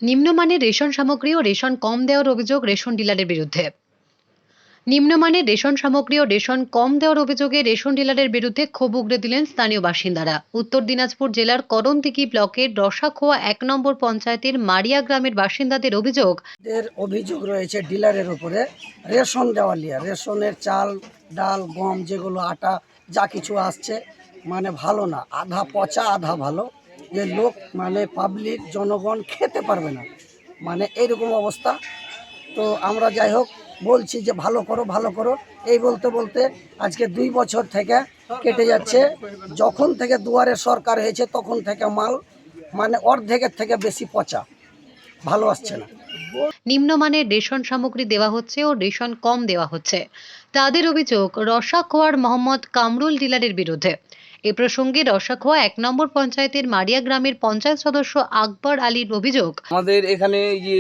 নিম্নমানের রেশন সামগ্রী ও রেশন কম দেওয়ার অভিযোগ রেশন ডিলারের বিরুদ্ধে। নিম্নমানের রেশন সামগ্রী ও রেশন কম দেওয়ার অভিযোগে রেশন ডিলারের বিরুদ্ধে ক্ষোভ উগরে দিলেন স্থানীয় বাসিন্দারা। উত্তর দিনাজপুর জেলার করণদিঘি ব্লকের রসাখোয়া ১ নম্বর পঞ্চায়েতের মারিয়া গ্রামের বাসিন্দাদের অভিযোগ রয়েছে ডিলারের উপরে রেশন দেওয়া নিয়ে। রেশনের চাল, ডাল, গম, যেগুলো আটা যা কিছু আসছে মানে ভালো না, আধা পচা আধা ভালো, যে লোক মানে পাবলিক জনগণ খেতে পারবে না, মানে এইরকম অবস্থা। তো আমরা যাই হোক বলছি যে ভালো করো ভালো করো, এই বলতে বলতে আজকে 2 বছর থেকে কেটে যাচ্ছে। যখন থেকে দুয়ারে সরকার হয়েছে তখন থেকে মাল মানে অর্ধেকের থেকে বেশি পচা, ভালো আসছে না। নিম্নমানের রেশন সামগ্রী দেওয়া হচ্ছে ও রেশন কম দেওয়া হচ্ছে। তাদের অভিযোগ রসাখোয়ার মোহাম্মদ কামরুল ডিলারের বিরুদ্ধে। এ প্রসঙ্গে রসাখোয়া ১ নম্বর পঞ্চায়েতের মারিয়া গ্রামের পঞ্চায়েত সদস্য আকবর আলীর অভিযোগ, আমাদের এখানে যে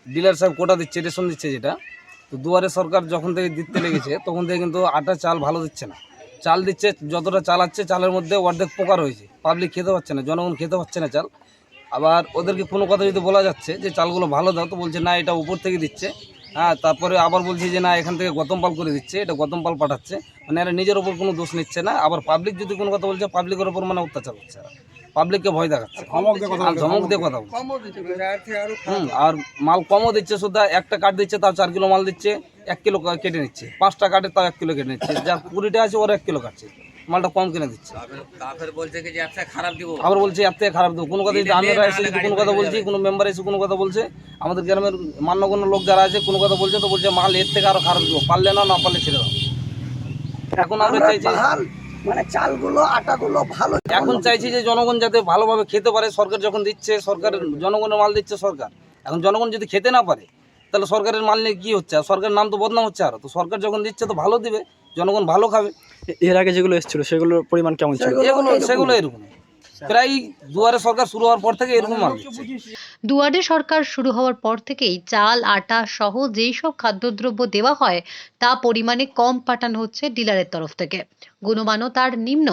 ডিলার সাহেব কোটা দিচ্ছে, রেশন দিচ্ছে, যেটা তো দুয়ারে সরকার যখন থেকে দিতে লেগেছে তখন থেকে কিন্তু আটা চাল ভালো দিচ্ছে না। চাল দিচ্ছে, যতটা চাল আছে চালের মধ্যে অর্ধেক প্রকার হয়েছে, পাবলিক খেতে পাচ্ছে না, জনগণ খেতে পাচ্ছে না চাল। আবার ওদেরকে কোনো কথা যদি বলা যাচ্ছে যে চালগুলো ভালো দাও, তো বলছে না এটা উপর থেকে দিচ্ছে। হ্যাঁ, তারপরে আবার বলছে যে না এখান থেকে গতমপাল করে দিচ্ছে, এটা গতমপাল পাঠাচ্ছে, মানে এরা নিজের ওপর কোনো দোষ নিচ্ছে না। আবার পাবলিক যদি কোনো কথা বলছে, পাবলিকের ওপর মানে অত্যাচার করছে, পাবলিককে ভয় দেখাচ্ছে, ধমক দিয়ে কথা বলছে। আর মাল কমও দিচ্ছে, শুধু একটা কার্ড দিচ্ছে তাও 4 কিলো মাল দিচ্ছে, 1 কিলো কেটে নিচ্ছে, 5টা কার্ডে তাও 1 কিলো কেটে নিচ্ছে, যার 20টা আছে ওরা 1 কিলো কাটছে, মালটা কম কিনে দিচ্ছে। আবার বলছে অ্যাপ থেকে খারাপ দেবো। কোনো কথা যদি আমরা এসে যদি কোনো কথা বলছি, কোনো মেম্বার এসে কোনো কথা বলছে, আমাদের গ্রামের মান্যগণ্য লোক যারা আছে কোনো কথা বলছে, তো বলছে মাল এর থেকে আরো খারাপ দেবো, পারলে না পারলে ছেড়ে দাও। এখন আমরা চাইছি মানে চালগুলো আটাগুলো ভালো, এখন চাইছি যে জনগণ যাতে ভালোভাবে খেতে পারে। সরকার যখন দিচ্ছে, সরকার জনগণের মাল দিচ্ছে সরকার, এখন জনগণ যদি খেতে না পারে তাহলে সরকারের মাল নিয়ে কী হচ্ছে? আর সরকারের নাম তো বদনাম হচ্ছে আরও। তো সরকার যখন দিচ্ছে তো ভালো দিবে, জনগণ ভালো খাবে। এর আগে যেগুলো এসেছিল সেগুলোর পরিমাণ কেমন ছিল? সেগুলো এরকম প্রায় দুয়ারে সরকার শুরু হওয়ার পর থেকে এরকম মাল দিচ্ছে। দুয়ারে সরকার শুরু হওয়ার পর থেকেই চাল, আটা সহ যেই সব খাদ্যদ্রব্য দেওয়া হয় তা পরিমাণে কম পাঠানো হচ্ছে ডিলারের তরফ থেকে। গুণমানও তার নিম্ন।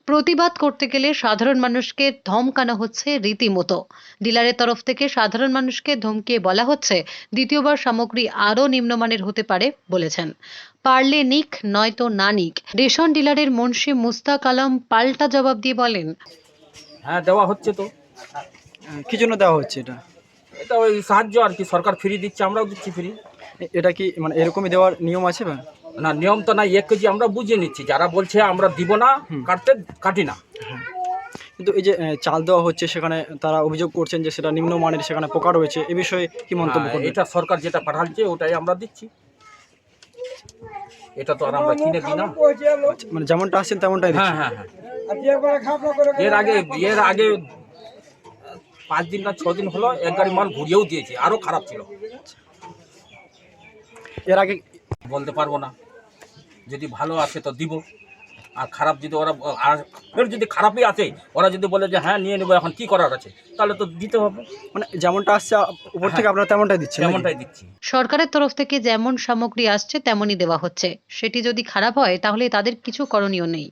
প্রতিবাদ করতে গেলে সাধারণ মানুষকে ধমকানো হচ্ছে রীতিমতো। ডিলারের তরফ থেকে সাধারণ মানুষকে ধমকিয়ে বলা হচ্ছে দ্বিতীয়বার সামগ্রী আরও নিম্নমানের হতে পারে বলেছেন। পারলে নিক, নয়তো না নিক। রেশন ডিলারের মুন্সি মুস্তাক আলম পাল্টা জবাব দিয়ে বলেন, হ্যাঁ দেওয়া হচ্ছে তো। কি জন্য দেওয়া হচ্ছে এটা? এটা ওই সাহায্য আর কি, সরকার ফ্রি দিচ্ছে, আমরাও দিচ্ছি ফ্রি। এটা কি মানে এরকমই দেওয়ার নিয়ম আছে? বা না, নিয়ম তো না, 1 কেজি আমরা বুঝিয়ে নিচ্ছি, যারা বলছে আমরা দিব না কাটতে কাটি না। কিন্তু এই যে চাল দেওয়া হচ্ছে সেখানে তারা অভিযোগ করছেন যে সেটা নিম্নমানের, সেখানে পোকা রয়েছে, এ বিষয়ে কি মন্তব্য করবেন? এটা সরকার যেটা পাঠাচ্ছে ওটাই আমরা দিচ্ছি, এটা তো আর আমরা কিনে দিই না। মানে যেমনটা আসছেন তেমনটাই দিচ্ছেন? হ্যাঁ হ্যাঁ হ্যাঁ। এর আগে 5 দিন না 6 দিন হলো 1 গাড়ি মাল ঘুরিয়েও দিয়েছে, আরও খারাপ ছিল। এর আগে বলতে পারবো না, যদি ভালো আসে তো দিব, আর খারাপ যদি ওরা আর যদি খারাপই আসে, ওরা যদি বলে যে হ্যাঁ নিয়ে নেবো, এখন কি করার আছে, তাহলে তো দিতে হবে। মানে যেমনটা আসছে উপর থেকে আপনারা তেমনটাই দিচ্ছেন? তেমনটাই দিচ্ছি। সরকারের তরফ থেকে যেমন সামগ্রী আসছে তেমনই দেওয়া হচ্ছে। সেটি যদি খারাপ হয় তাহলে তাদের কিছু করণীয় নেই।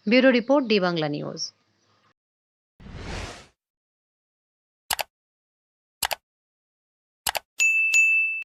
Bureau report, D Bangla news.